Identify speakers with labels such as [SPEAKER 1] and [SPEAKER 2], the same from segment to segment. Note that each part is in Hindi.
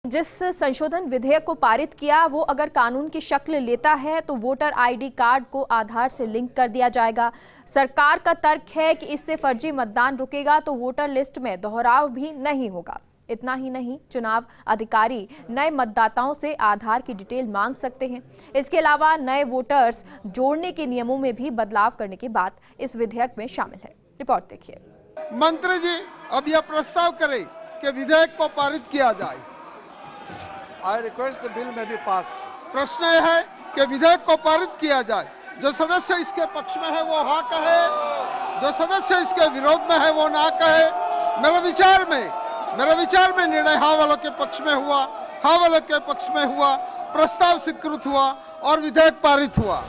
[SPEAKER 1] जिस संशोधन विधेयक को पारित किया वो अगर कानून की शक्ल लेता है तो वोटर आईडी कार्ड को आधार से लिंक कर दिया जाएगा। सरकार का तर्क है कि इससे फर्जी मतदान रुकेगा तो वोटर लिस्ट में दोहराव भी नहीं होगा। इतना ही नहीं, चुनाव अधिकारी नए मतदाताओं से आधार की डिटेल मांग सकते हैं। इसके अलावा नए वोटर्स जोड़ने के नियमों में भी बदलाव करने की बात इस विधेयक में शामिल है। रिपोर्ट देखिए।
[SPEAKER 2] मंत्री जी अब यह प्रस्ताव करें कि विधेयक को पारित किया जाए।
[SPEAKER 3] I request the bill may be passed.
[SPEAKER 2] प्रश्न यह है कि विधेयक को पारित किया जाए। जो सदस्य इसके पक्ष में है वो हाँ कहे, जो सदस्य इसके विरोध में है वो ना कहे। मेरे विचार में निर्णय हाँ वालों के पक्ष में हुआ, हाँ वालों के पक्ष में हुआ, प्रस्ताव स्वीकृत हुआ और विधेयक पारित हुआ।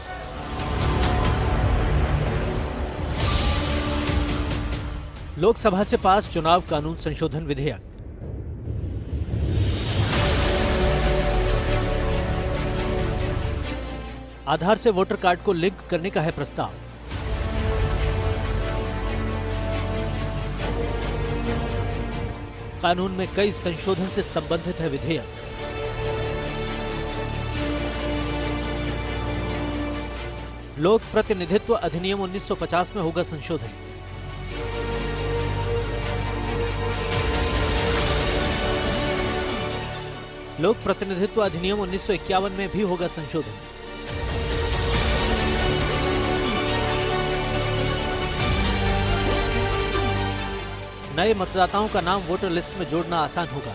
[SPEAKER 4] लोकसभा से पास चुनाव कानून संशोधन विधेयक। आधार से वोटर कार्ड को लिंक करने का है प्रस्ताव। कानून में कई संशोधन से संबंधित है विधेयक। लोक प्रतिनिधित्व अधिनियम 1950 में होगा संशोधन। लोक प्रतिनिधित्व अधिनियम 1951 में भी होगा संशोधन। नए मतदाताओं का नाम वोटर लिस्ट में जोड़ना आसान होगा।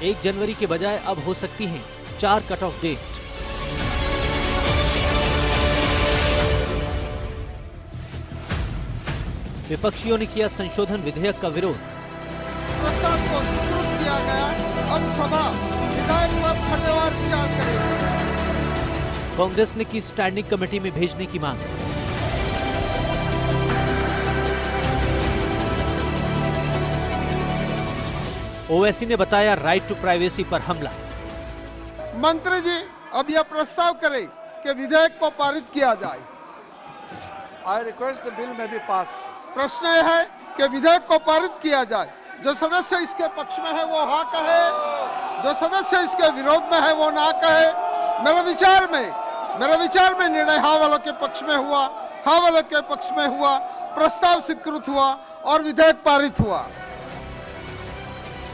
[SPEAKER 4] एक जनवरी के बजाय अब हो सकती हैं 4 कट ऑफ डेट। विपक्षियों ने किया संशोधन विधेयक का विरोध।
[SPEAKER 2] प्रस्ताव को स्वीकृत किया गया। अब सभा विधायक पर फटेवार विचार करेगी।
[SPEAKER 4] कांग्रेस ने की स्टैंडिंग कमेटी में भेजने की मांग। ओवैसी ने बताया राइट टू प्राइवेसी पर हमला।
[SPEAKER 2] मंत्री जी अब यह प्रस्ताव करें कि विधेयक को पारित किया जाए।
[SPEAKER 3] I request the bill may be passed.
[SPEAKER 2] प्रश्न यह है कि विधेयक को पारित किया जाए। जो सदस्य इसके पक्ष में है वो हाँ कहे, जो सदस्य इसके विरोध में है वो ना कहे। मेरे विचार में निर्णय हाँ वालों के पक्ष में हुआ, हाँ वालों के पक्ष में हुआ, प्रस्ताव स्वीकृत हुआ और विधेयक पारित हुआ।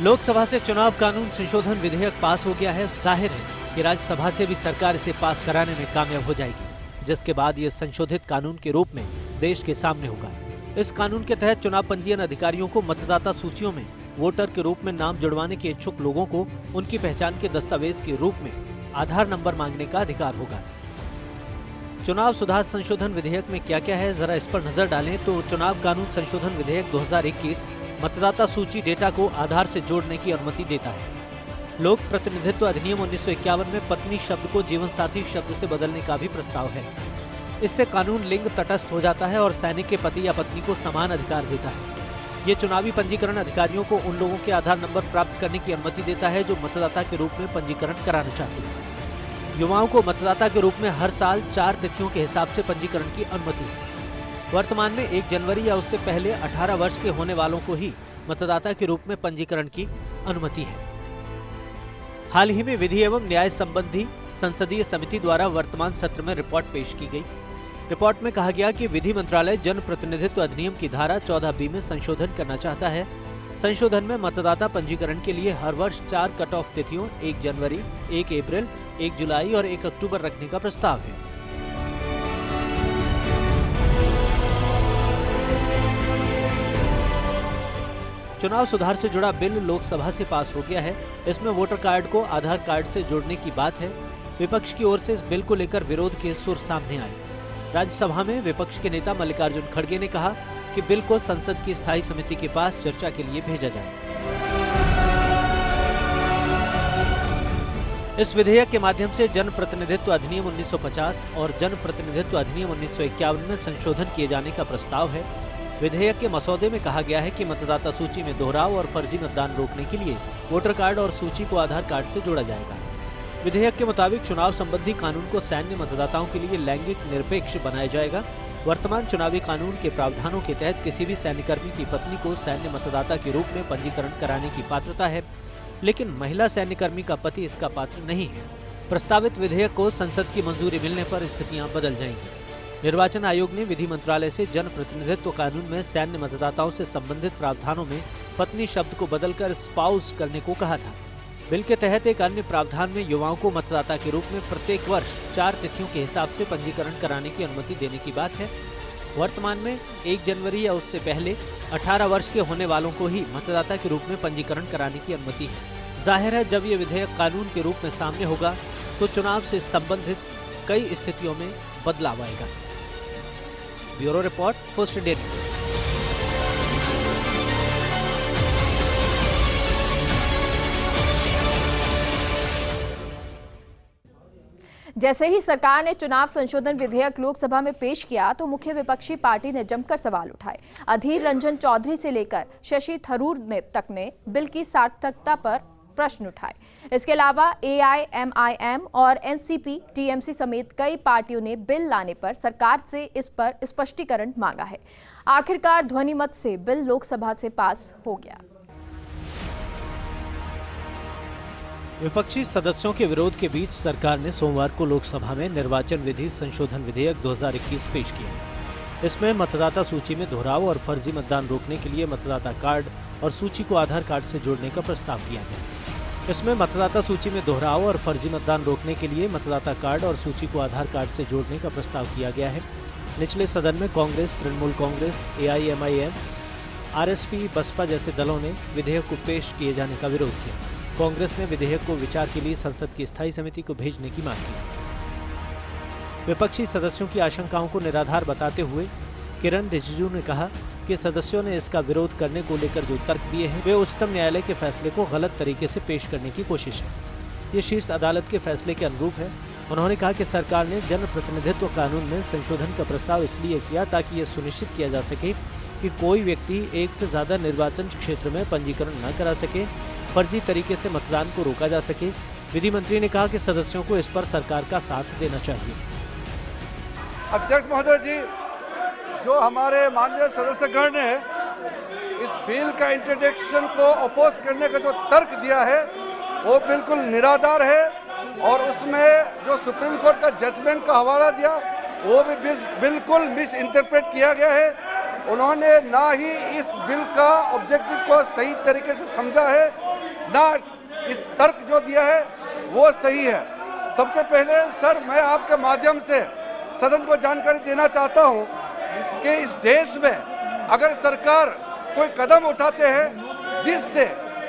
[SPEAKER 4] लोकसभा से चुनाव कानून संशोधन विधेयक पास हो गया है। जाहिर है कि राज्यसभा से भी सरकार इसे पास कराने में कामयाब हो जाएगी, जिसके बाद ये संशोधित कानून के रूप में देश के सामने होगा। इस कानून के तहत चुनाव पंजीयन अधिकारियों को मतदाता सूचियों में वोटर के रूप में नाम जुड़वाने के इच्छुक लोगों को उनकी पहचान के दस्तावेज के रूप में आधार नंबर मांगने का अधिकार होगा। चुनाव सुधार संशोधन विधेयक में क्या क्या है, जरा इस पर नजर डालें तो चुनाव कानून संशोधन विधेयक 2021 मतदाता सूची डेटा को आधार से जोड़ने की अनुमति देता है। लोक प्रतिनिधित्व अधिनियम 1951 में पत्नी शब्द को जीवन साथी शब्द से बदलने का भी प्रस्ताव है। इससे कानून लिंग तटस्थ हो जाता है और सैनिक के पति या पत्नी को समान अधिकार देता है। ये चुनावी पंजीकरण अधिकारियों को उन लोगों के आधार नंबर प्राप्त करने की अनुमति देता है जो मतदाता के रूप में पंजीकरण कराना चाहते हैं। युवाओं को मतदाता के रूप में हर साल 4 तिथियों के हिसाब से पंजीकरण की अनुमति है। वर्तमान में 1 जनवरी या उससे पहले 18 वर्ष के होने वालों को ही मतदाता के रूप में पंजीकरण की अनुमति है। हाल ही में विधि एवं न्याय संबंधी संसदीय समिति द्वारा वर्तमान सत्र में रिपोर्ट पेश की गई। रिपोर्ट में कहा गया कि विधि मंत्रालय जन प्रतिनिधित्व अधिनियम की धारा 14B में संशोधन करना चाहता है। संशोधन में मतदाता पंजीकरण के लिए हर वर्ष 4 कट ऑफ तिथियों 1 जनवरी, 1 अप्रैल, 1 जुलाई और 1 अक्टूबर रखने का प्रस्ताव है। चुनाव सुधार से जुड़ा बिल लोकसभा से पास हो गया है। इसमें वोटर कार्ड को आधार कार्ड से जोड़ने की बात है। विपक्ष की ओर से इस बिल को लेकर विरोध के सुर सामने आए। राज्यसभा में विपक्ष के नेता मल्लिकार्जुन खड़गे ने कहा कि बिल को संसद की स्थायी समिति के पास चर्चा के लिए भेजा जाए। इस विधेयक के माध्यम से जन प्रतिनिधित्व अधिनियम 1950 और जन प्रतिनिधित्व अधिनियम 1951 में संशोधन किए जाने का प्रस्ताव है। विधेयक के मसौदे में कहा गया है कि मतदाता सूची में दोहराव और फर्जी मतदान रोकने के लिए वोटर कार्ड और सूची को आधार कार्ड से जोड़ा जाएगा। विधेयक के मुताबिक चुनाव संबंधी कानून को सैन्य मतदाताओं के लिए लैंगिक निरपेक्ष बनाया जाएगा। वर्तमान चुनावी कानून के प्रावधानों के तहत किसी भी सैन्यकर्मी की पत्नी को सैन्य मतदाता के रूप में पंजीकरण कराने की पात्रता है, लेकिन महिला सैन्यकर्मी का पति इसका पात्र नहीं है। प्रस्तावित विधेयक को संसद की मंजूरी मिलने पर स्थितियां बदल जाएंगी। निर्वाचन आयोग ने विधि मंत्रालय से जन प्रतिनिधित्व कानून में सैन्य मतदाताओं से संबंधित प्रावधानों में पत्नी शब्द को बदलकर स्पाउस करने को कहा था। बिल के तहत एक अन्य प्रावधान में युवाओं को मतदाता के रूप में प्रत्येक वर्ष 4 तिथियों के हिसाब से पंजीकरण कराने की अनुमति देने की बात है। वर्तमान में 1 जनवरी या उससे पहले 18 वर्ष के होने वालों को ही मतदाता के रूप में पंजीकरण कराने की अनुमति है। जाहिर है, जब ये विधेयक कानून के रूप में सामने होगा तो चुनाव से संबंधित कई स्थितियों में बदलाव आएगा। Bureau report, first day news.
[SPEAKER 1] जैसे ही सरकार ने चुनाव संशोधन विधेयक लोकसभा में पेश किया तो मुख्य विपक्षी पार्टी ने जमकर सवाल उठाए। अधीर रंजन चौधरी से लेकर शशि थरूर तक ने बिल की सार्थकता पर प्रश्न उठाए। इसके अलावा AIMIM और NCP TMC समेत कई पार्टियों ने बिल लाने पर सरकार से इस पर स्पष्टीकरण मांगा है। आखिरकार ध्वनिमत से बिल लोकसभा से पास हो गया।
[SPEAKER 4] विपक्षी सदस्यों के विरोध के बीच सरकार ने सोमवार को लोकसभा में निर्वाचन विधि संशोधन विधेयक 2021 पेश किया। इसमें मतदाता सूची में दोहराव और फर्जी मतदान रोकने के लिए मतदाता कार्ड और सूची को आधार कार्ड से जोड़ने का प्रस्ताव किया गया। इसमें मतदाता सूची में दोहराव और फर्जी मतदान रोकने के लिए मतदाता कार्ड और सूची को आधार कार्ड से जोड़ने का प्रस्ताव किया गया है। निचले सदन में कांग्रेस, तृणमूल कांग्रेस, AIMIM, RSP, बसपा जैसे दलों ने विधेयक को पेश किए जाने का विरोध किया। कांग्रेस ने विधेयक को विचार के लिए संसद की स्थायी समिति को भेजने की मांग की। विपक्षी सदस्यों की आशंकाओं को निराधार बताते हुए किरण रिजिजू ने कहा कि सदस्यों ने इसका विरोध करने को लेकर जो तर्क दिए हैं वे उच्चतम न्यायालय के फैसले को गलत तरीके से पेश करने की कोशिश है। ये शीर्ष अदालत के फैसले के अनुरूप है। उन्होंने कहा कि सरकार ने जन प्रतिनिधित्व कानून में संशोधन का प्रस्ताव इसलिए किया ताकि ये सुनिश्चित किया जा सके कि कोई व्यक्ति एक से ज्यादा निर्वाचन क्षेत्र में पंजीकरण न करा सके, फर्जी तरीके से मतदान को रोका जा सके। विधि मंत्री ने कहा कि सदस्यों को इस पर सरकार का साथ देना चाहिए।
[SPEAKER 3] अध्यक्ष महोदय जी, जो हमारे माननीय सदस्यगण ने इस बिल का इंट्रोडक्शन को अपोज करने का जो तर्क दिया है वो बिल्कुल निराधार है और उसमें जो सुप्रीम कोर्ट का जजमेंट का हवाला दिया वो भी बिल्कुल मिस इंटरप्रेट किया गया है। उन्होंने ना ही इस बिल का ऑब्जेक्टिव को सही तरीके से समझा है, ना इस तर्क जो दिया है वो सही है। सबसे पहले सर, मैं आपके माध्यम से सदन को जानकारी देना चाहता हूं कि इस देश में अगर सरकार कोई कदम उठाते हैं जिससे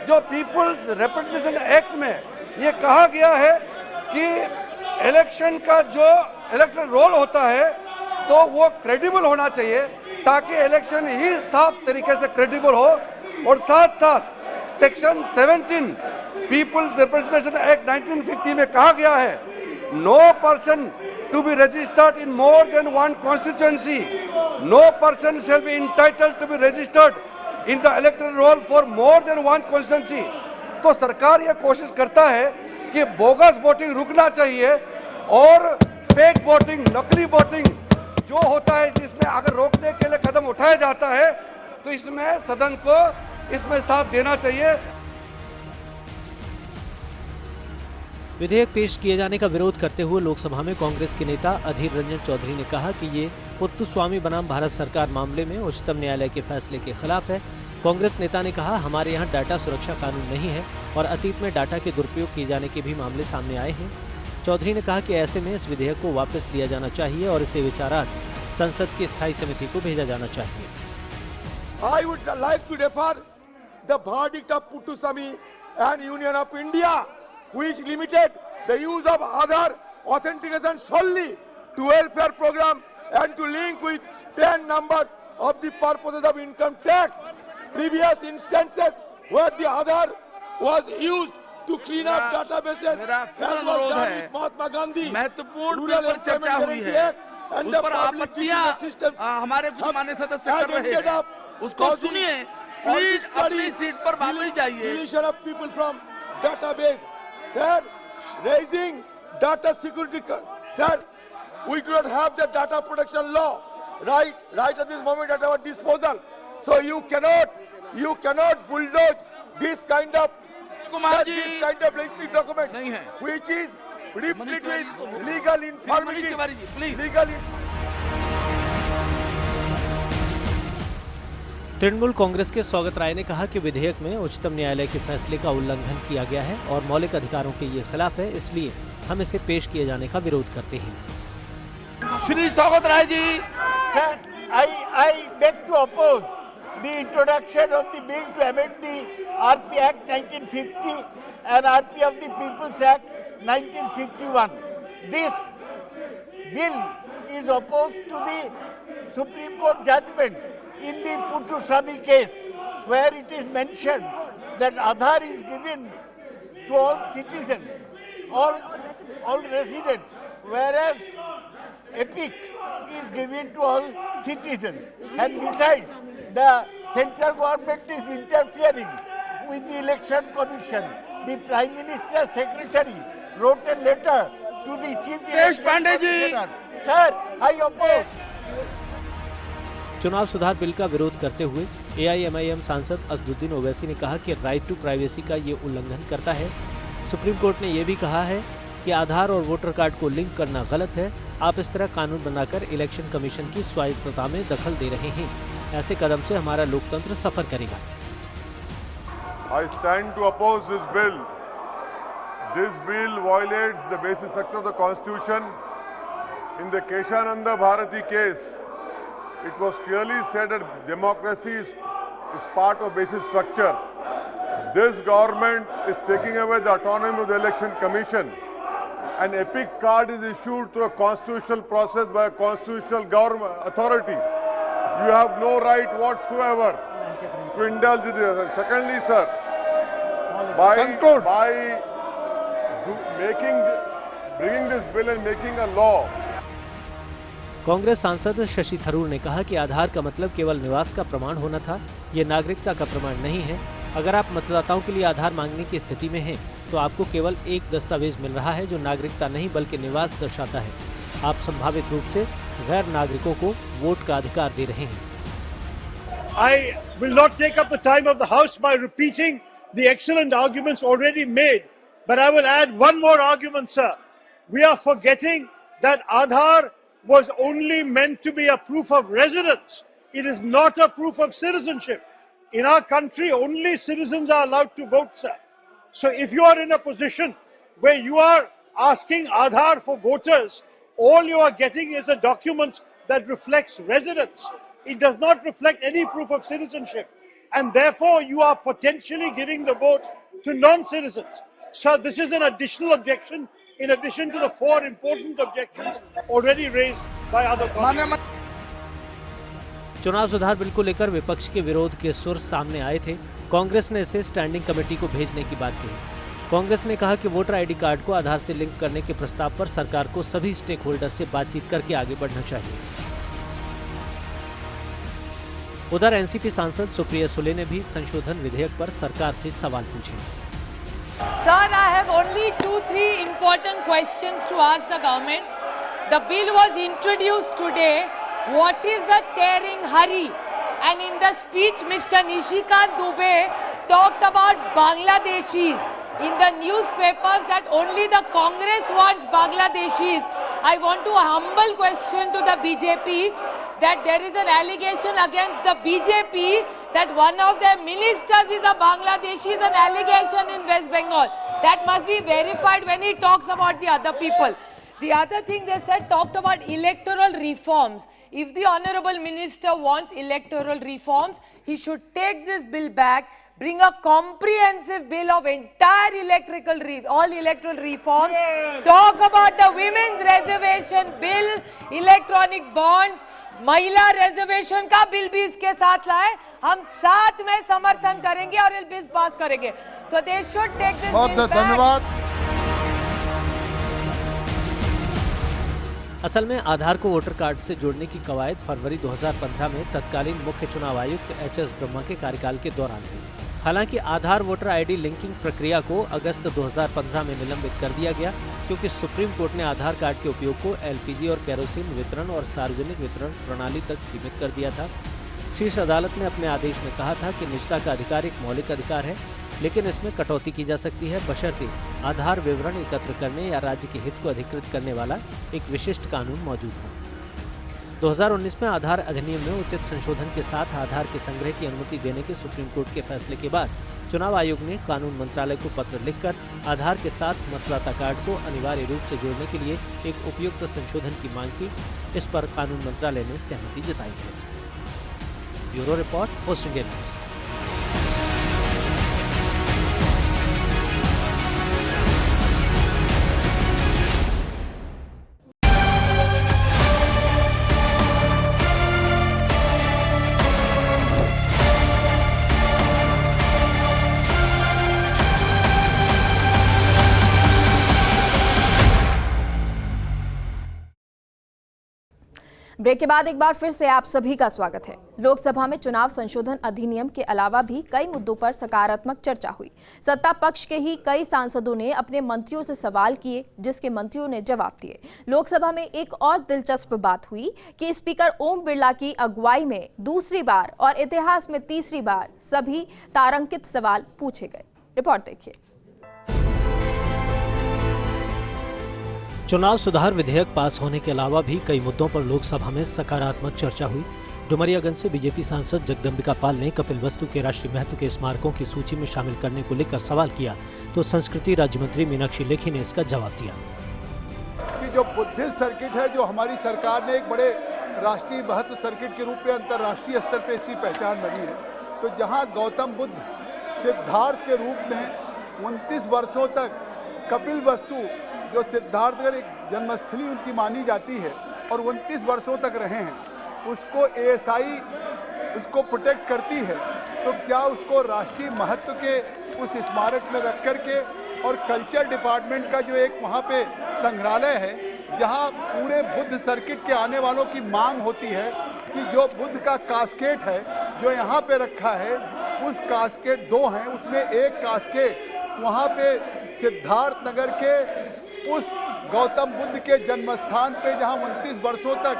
[SPEAKER 3] जो पीपुल्स रिप्रेजेंटेशन एक्ट में ये कहा गया है कि इलेक्शन का जो इलेक्टोरल रोल होता है तो वो क्रेडिबल होना चाहिए ताकि इलेक्शन ही साफ तरीके से क्रेडिबल हो, और साथ साथ सेक्शन 17 पीपुल्स रिप्रेजेंटेशन एक्ट 1950 में कहा गया है no person to be registered in more than one constituency, no person shall be entitled to be registered in the electoral roll for more than one constituency। तो सरकार ये कोशिश करता है कि बोगस वोटिंग रुकना चाहिए और फेक वोटिंग, नकली वोटिंग जो होता है जिसमें अगर रोकने के लिए कदम उठाया जाता है तो इसमें सदन को इसमें साथ देना चाहिए।
[SPEAKER 4] विधेयक पेश किए जाने का विरोध करते हुए लोकसभा में कांग्रेस के नेता अधीर रंजन चौधरी ने कहा कि ये पुत्तुस्वामी बनाम भारत सरकार मामले में उच्चतम न्यायालय के फैसले के खिलाफ है। कांग्रेस नेता ने कहा, हमारे यहाँ डाटा सुरक्षा कानून नहीं है और अतीत में डाटा के दुरुपयोग किए जाने के भी मामले सामने आए हैं। चौधरी ने कहा कि ऐसे में इस विधेयक को वापस लिया जाना चाहिए और इसे विचारार्थ संसद की स्थायी समिति को भेजा जाना चाहिए।
[SPEAKER 5] I would like to refer the verdict of Puttuswamy and Union of India, which limited the use of Aadhaar authentication solely to welfare program and to link with PAN numbers of the purposes of income tax. Previous instances where the Aadhaar was used to clean up databases, as was done with Mahatma Gandhi,
[SPEAKER 6] महत्वपूर्ण पर चर्चा हुई है, उस पर आपत्तियां हमारे कुछ मान्य सदस्य कर रहे हैं, उसको सुनिए प्लीज, अपनी सीट पर वापस जाइए।
[SPEAKER 5] Deletion of people from database, sir, raising data security, sir, we do not have the data protection law right at this moment at our disposal. So you cannot bulldoze this kind of legislative document
[SPEAKER 6] नहीं है।
[SPEAKER 5] which is replete with legal infirmity.
[SPEAKER 6] Please
[SPEAKER 4] Trinamool Congress के स्वागत राय ने कहा कि विधेयक में उच्चतम न्यायालय के फैसले का उल्लंघन किया गया है और मौलिक अधिकारों के ये खिलाफ है, इसलिए हम इसे पेश किए जाने का विरोध करते हैं।
[SPEAKER 6] श्री स्वागत Rai ji,
[SPEAKER 7] Sir, I beg to oppose the introduction of the bill to amend the RP Act 1950 and RP of the People's Act 1951. This bill is opposed to the Supreme Court judgment in the Puttaswamy case, where it is mentioned that Aadhaar is given to all citizens, all residents, whereas EPIC is given to all citizens. And besides, the central government is interfering with the election commission. The Prime Minister's secretary wrote a letter to the Chief Election Commissioner. Sir, I oppose.
[SPEAKER 4] चुनाव सुधार बिल का विरोध करते हुए AIMIM सांसद असदुद्दीन ओवैसी ने कहा कि राइट टू प्राइवेसी का ये उल्लंघन करता है। सुप्रीम कोर्ट ने यह भी कहा है कि आधार और वोटर कार्ड को लिंक करना गलत है। आप इस तरह कानून बनाकर इलेक्शन कमीशन की स्वायत्तता में दखल दे रहे हैं। ऐसे कदम से हमारा लोकतंत्र सफर करेगा।
[SPEAKER 8] I stand to oppose this bill. This bill violates the basic structure of the Constitution. In the Keshananda Bharati case, it was clearly said that democracy is part of basic structure. This government is taking away the autonomy of the Election Commission. An EPIC card is issued through a constitutional process by a constitutional government authority. You have no right whatsoever to indulge in this. Secondly, sir, by bringing this bill and making a law,
[SPEAKER 4] Congress सांसद शशि थरूर ने कहा कि आधार का मतलब केवल निवास का प्रमाण होना था, ये नागरिकता का प्रमाण नहीं है। अगर आप मतदाताओं के लिए आधार मांगने की स्थिति में हैं, तो आपको केवल एक दस्तावेज मिल रहा है जो नागरिकता नहीं बल्कि निवास दर्शाता है। आप संभावित रूप से गैर नागरिकों को वोट का अधिकार दे रहे हैं।
[SPEAKER 9] I will not take up the time of the House by repeating the excellent arguments already made, but I will add one more argument, sir. We are forgetting that Aadhaar was only meant to be a proof of residence. It is not a proof of citizenship. In our country, only citizens are allowed to vote, sir. So if you are in a position where you are asking Aadhaar for voters, all you are getting is a document that reflects residence. It does not reflect any proof of citizenship. And therefore, you are potentially giving the vote to non-citizens. So this is an additional objection in addition to the four important objections already raised by other colleagues.
[SPEAKER 4] चुनाव सुधार बिल को लेकर विपक्ष के विरोध के सुर सामने आए थे। कांग्रेस ने इसे स्टैंडिंग कमेटी को भेजने की बात कही। कांग्रेस ने कहा कि वोटर आईडी कार्ड को आधार से लिंक करने के प्रस्ताव पर सरकार को सभी स्टेक होल्डर से बातचीत करके आगे बढ़ना चाहिए। उधर एनसीपी सांसद सुप्रिया सुले ने भी संशोधन विधेयक पर सरकार से सवाल पूछे।
[SPEAKER 10] Sir, I have only 2-3 important questions to ask the government. The bill was introduced today. What is the tearing hurry? And in the speech, Mr. Nishikant Dubey talked about Bangladeshis. In the newspapers that only the Congress wants Bangladeshis. I want to humble question to the BJP that there is an allegation against the BJP that one of their ministers is a Bangladeshi, is an allegation in West Bengal. That must be verified when he talks about the other people. The other thing they said, talked about electoral reforms. If the Honorable Minister wants electoral reforms, he should take this bill back, bring a comprehensive bill of entire all electoral reforms, talk about the women's reservation bill, electronic bonds, महिला रिजर्वेशन का बिल भी इसके साथ लाए। हम साथ में समर्थन करेंगे और बिल पास करेंगे। So they should take this bill back.
[SPEAKER 2] धन्यवाद।
[SPEAKER 4] असल में आधार को वोटर कार्ड से जोड़ने की कवायद फरवरी 2015 में तत्कालीन मुख्य चुनाव आयुक्त HS ब्रह्मा के कार्यकाल के दौरान हुई। हालांकि आधार वोटर आईडी लिंकिंग प्रक्रिया को अगस्त 2015 में निलंबित कर दिया गया, क्योंकि सुप्रीम कोर्ट ने आधार कार्ड के उपयोग को एलपीजी और केरोसिन वितरण और सार्वजनिक वितरण प्रणाली तक सीमित कर दिया था। शीर्ष अदालत ने अपने आदेश में कहा था कि निजता का अधिकार एक मौलिक अधिकार है, लेकिन इसमें कटौती की जा सकती है बशर्ते आधार विवरण एकत्र करने या राज्य के हित को अधिकृत करने वाला एक विशिष्ट कानून मौजूद हो। 2019 में आधार अधिनियम में उचित संशोधन के साथ आधार के संग्रह की अनुमति देने के सुप्रीम कोर्ट के फैसले के बाद चुनाव आयोग ने कानून मंत्रालय को पत्र लिखकर आधार के साथ मतदाता कार्ड को अनिवार्य रूप से जोड़ने के लिए एक उपयुक्त संशोधन की मांग की। इस पर कानून मंत्रालय ने सहमति जताई है। Bureau report, post India news.
[SPEAKER 1] ब्रेक के बाद एक बार फिर से आप सभी का स्वागत है। लोकसभा में चुनाव संशोधन अधिनियम के अलावा भी कई मुद्दों पर सकारात्मक चर्चा हुई। सत्ता पक्ष के ही कई सांसदों ने अपने मंत्रियों से सवाल किए, जिसके मंत्रियों ने जवाब दिए। लोकसभा में एक और दिलचस्प बात हुई कि स्पीकर ओम बिरला की अगुवाई में दूसरी बार और इतिहास में तीसरी बार सभी तारांकित सवाल पूछे गए। रिपोर्ट देखिए।
[SPEAKER 4] चुनाव सुधार विधेयक पास होने के अलावा भी कई मुद्दों पर लोकसभा में सकारात्मक चर्चा हुई। डुमरियागंज से बीजेपी सांसद जगदम्बिका पाल ने कपिल वस्तु के राष्ट्रीय महत्व के स्मारकों की सूची में शामिल करने को लेकर सवाल किया, तो संस्कृति राज्य मंत्री मीनाक्षी लेखी ने इसका जवाब दिया
[SPEAKER 5] कि जो बुद्धिस्ट सर्किट है, जो हमारी सरकार ने एक बड़े राष्ट्रीय महत्व सर्किट के रूप में अंतर्राष्ट्रीय स्तर पर इसकी पहचान बनी है, तो जहाँ गौतम बुद्ध सिद्धार्थ के रूप में 29 वर्षों तक कपिल वस्तु जो सिद्धार्थनगर एक जन्मस्थली उनकी मानी जाती है और 29 वर्षों तक रहे हैं, उसको एएसआई उसको प्रोटेक्ट करती है, तो क्या उसको राष्ट्रीय महत्व के उस स्मारक में रख करके, और कल्चर डिपार्टमेंट का जो एक वहाँ पे संग्रहालय है जहाँ पूरे बुद्ध सर्किट के आने वालों की मांग होती है कि जो बुद्ध का कास्केट है जो यहाँ पे रखा है, उस कास्केट 2 हैं, उसमें एक कास्केट वहाँ पे सिद्धार्थ नगर के उस गौतम बुद्ध के जन्म स्थान पे जहाँ 29 वर्षों तक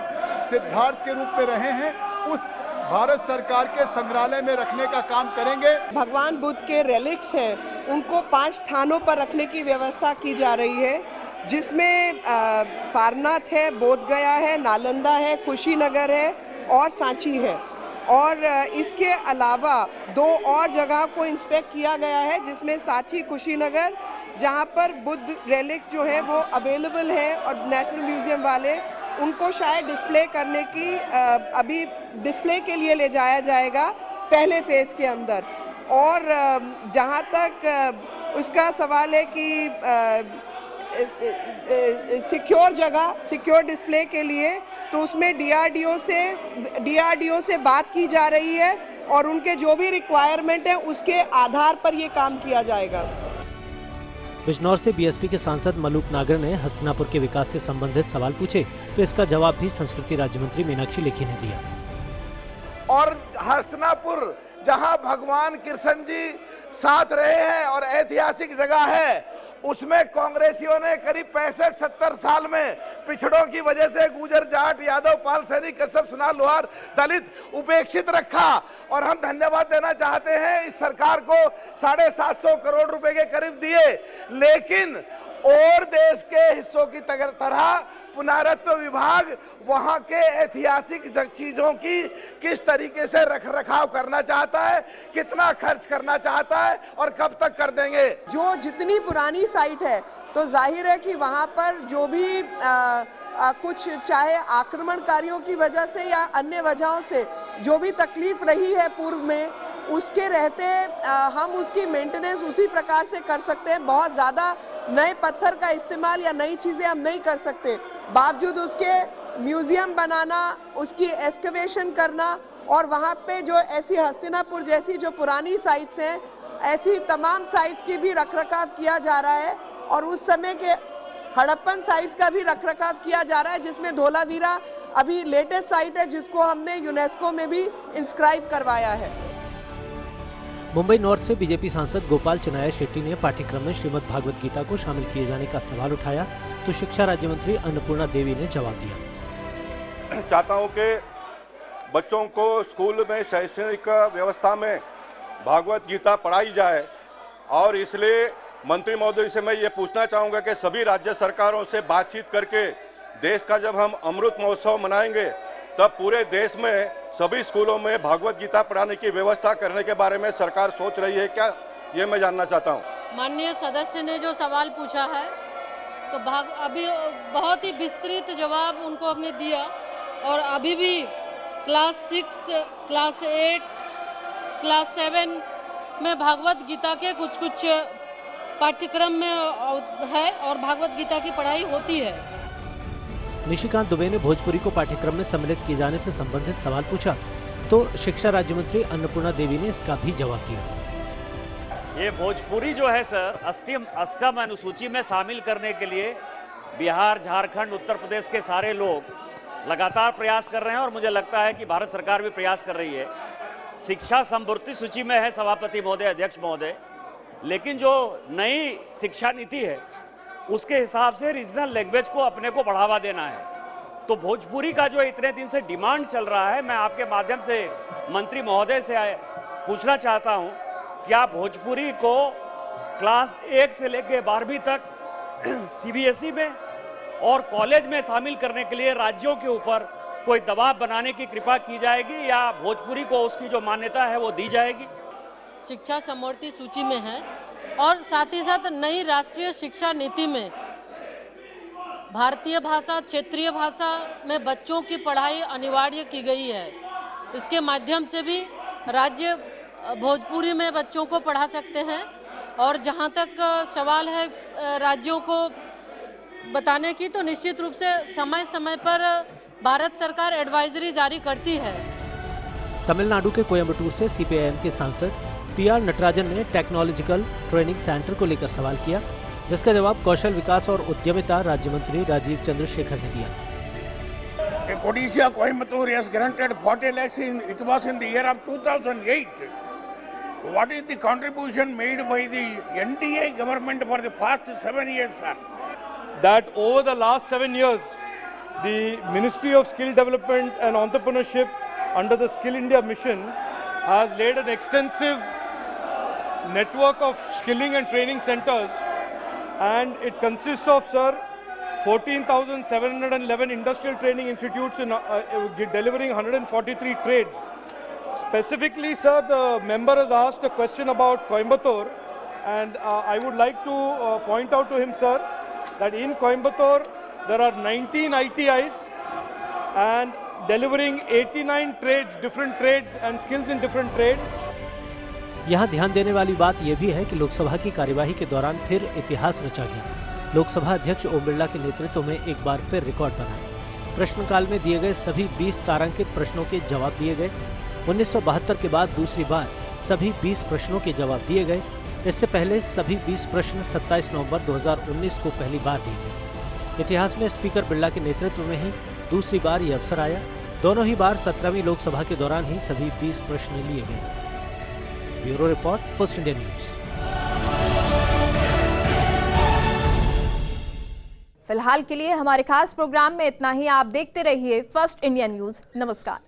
[SPEAKER 5] सिद्धार्थ के रूप में रहे हैं, उस भारत सरकार के संग्रहालय में रखने का काम करेंगे।
[SPEAKER 11] भगवान बुद्ध के रेलिक्स हैं, उनको 5 स्थानों पर रखने की व्यवस्था की जा रही है, जिसमें सारनाथ है, बोधगया है, नालंदा है, कुशीनगर है और सांची है। और इसके अलावा 2 और जगह को इंस्पेक्ट किया गया है, जिसमें सांची, कुशीनगर, जहां पर बुद्ध रेलिक्स जो है वो अवेलेबल है और नेशनल म्यूजियम वाले उनको शायद डिस्प्ले करने की अभी डिस्प्ले के लिए ले जाया जाएगा पहले फेज़ के अंदर। और जहां तक उसका सवाल है कि सिक्योर जगह, सिक्योर डिस्प्ले के लिए, तो उसमें डीआरडीओ से बात की जा रही है और उनके जो भी रिक्वायरमेंट है उसके आधार पर ये काम किया जाएगा।
[SPEAKER 4] बिजनौर से बीएसपी के सांसद मलूक नागर ने हस्तिनापुर के विकास से संबंधित सवाल पूछे, तो इसका जवाब भी संस्कृति राज्य मंत्री मीनाक्षी लेखी ने दिया।
[SPEAKER 6] और हस्तिनापुर जहां भगवान कृष्ण जी साथ रहे हैं और ऐतिहासिक जगह है, उसमें कांग्रेसियों ने करीब 65-70 साल में पिछड़ों की वजह से गुजर, जाट, यादव, पाल, सैनिक, कश्यप, सुनार, लोहार, दलित उपेक्षित रखा। और हम धन्यवाद देना चाहते हैं इस सरकार को, 750 करोड़ रुपए के करीब दिए, लेकिन और देश के हिस्सों की तरह पुनर्त्व विभाग वहां के ऐतिहासिक चीजों की किस तरीके से रखरखाव करना चाहता है, कितना खर्च करना चाहता है और कब तक कर देंगे।
[SPEAKER 11] जो जितनी पुरानी साइट है, तो जाहिर है कि वहां पर जो भी कुछ चाहे आक्रमणकारियों की वजह से या अन्य वजहों से जो भी तकलीफ रही है पूर्व में, उसके रहते हम उसकी मेंटेनेंस उसी प्रकार से कर सकते हैं। बहुत ज़्यादा नए पत्थर का इस्तेमाल या नई चीज़ें हम नहीं कर सकते, बावजूद उसके म्यूज़ियम बनाना, उसकी एक्सकवेशन करना, और वहाँ पे जो ऐसी हस्तिनापुर जैसी जो पुरानी साइट्स हैं, ऐसी तमाम साइट्स की भी रखरखाव किया जा रहा है। और उस समय के हड़प्पन साइट्स का भी रखरखाव किया जा रहा है, जिसमें धोलावीरा अभी लेटेस्ट साइट है, जिसको हमने यूनेस्को में भी इंस्क्राइब करवाया है।
[SPEAKER 4] मुंबई नॉर्थ से बीजेपी सांसद गोपाल चिनाया शेट्टी ने पाठ्यक्रम में श्रीमद् भागवत गीता को शामिल किए जाने का सवाल उठाया तो शिक्षा राज्य मंत्री अन्नपूर्णा देवी ने जवाब दिया।
[SPEAKER 5] चाहता हूं कि बच्चों को स्कूल में शैक्षणिक व्यवस्था में भागवत गीता पढ़ाई जाए और इसलिए मंत्री महोदय से मैं ये पूछना चाहूँगा कि सभी राज्य सरकारों से बातचीत करके देश का जब हम अमृत महोत्सव मनाएंगे तब पूरे देश में सभी स्कूलों में भागवत गीता पढ़ाने की व्यवस्था करने के बारे में सरकार सोच रही है क्या, ये मैं जानना चाहता हूँ।
[SPEAKER 10] माननीय सदस्य ने जो सवाल पूछा है तो अभी बहुत ही विस्तृत जवाब उनको हमने दिया और अभी भी क्लास 6, क्लास 8, क्लास 7 में भागवत गीता के कुछ पाठ्यक्रम में है और भागवत गीता की पढ़ाई होती है।
[SPEAKER 4] निशिकांत दुबे ने भोजपुरी को पाठ्यक्रम में सम्मिलित किए जाने से संबंधित सवाल पूछा तो शिक्षा राज्य मंत्री अन्नपूर्णा देवी ने इसका भी जवाब दिया।
[SPEAKER 12] ये भोजपुरी जो है सर अष्टम अनुसूची में शामिल करने के लिए बिहार, झारखंड, उत्तर प्रदेश के सारे लोग लगातार प्रयास कर रहे हैं और मुझे लगता है कि भारत सरकार भी प्रयास कर रही है। शिक्षा समवर्ती सूची में है सभापति महोदय, अध्यक्ष महोदय, लेकिन जो नई शिक्षा नीति है उसके हिसाब से रीजनल लैंग्वेज को अपने को बढ़ावा देना है। तो भोजपुरी का जो इतने दिन से डिमांड चल रहा है, मैं आपके माध्यम से मंत्री महोदय से पूछना चाहता हूं कि आप भोजपुरी को क्लास 1 से लेकर 12वीं तक CBSE में और कॉलेज में शामिल करने के लिए राज्यों के ऊपर कोई दबाव बनाने की कृपा की जाएगी या भोजपुरी को उसकी जो मान्यता है वो दी जाएगी?
[SPEAKER 10] शिक्षा समवर्ती सूची में है और साथ ही साथ नई राष्ट्रीय शिक्षा नीति में भारतीय भाषा, क्षेत्रीय भाषा में बच्चों की पढ़ाई अनिवार्य की गई है। इसके माध्यम से भी राज्य भोजपुरी में बच्चों को पढ़ा सकते हैं और जहां तक सवाल है राज्यों को बताने की, तो निश्चित रूप से समय समय पर भारत सरकार एडवाइजरी जारी करती है।
[SPEAKER 4] तमिलनाडु के कोयम्बटूर से CPIM के सांसद PR नटराजन ने टेक्नोलॉजिकल ट्रेनिंग सेंटर को लेकर सवाल किया जिसका जवाब कौशल विकास और उद्यमिता राज्य मंत्री राजीव चंद्रशेखर ने दिया।
[SPEAKER 7] Odisha, Coimbatore has granted 40 lakhs it was in the year of 2008. What is the contribution made by the NDA government for the past 7 years, sir?
[SPEAKER 3] That over the last 7 years, the Ministry of Skill Development and Entrepreneurship under the Skill India mission has laid an extensive network of skilling and training centers, and it consists of, sir, 14,711 industrial training institutes in delivering 143 trades. Specifically, sir, the member has asked a question about Coimbatore, and I would like to point out to him, sir, that in Coimbatore there are 19 ITIs and delivering 89 trades, different trades and skills in different trades.
[SPEAKER 4] यहाँ ध्यान देने वाली बात यह भी है कि लोकसभा की कार्यवाही के दौरान फिर इतिहास रचा गया। लोकसभा अध्यक्ष ओम बिरला के नेतृत्व में एक बार फिर रिकॉर्ड बना। प्रश्नकाल में दिए गए सभी 20 तारांकित प्रश्नों के जवाब दिए गए। 1972 के बाद दूसरी बार सभी 20 प्रश्नों के जवाब दिए गए। इससे पहले सभी 20 प्रश्न 27 नवंबर 2019 को पहली बार दिए गए। इतिहास में स्पीकर बिरला के नेतृत्व में ही दूसरी बार ये अवसर आया। दोनों ही बार 17वीं लोकसभा के दौरान ही सभी 20 प्रश्न लिए गए। Bureau report, first India news.
[SPEAKER 1] फिलहाल के लिए हमारे खास प्रोग्राम में इतना ही। आप देखते रहिए फर्स्ट इंडिया न्यूज। नमस्कार।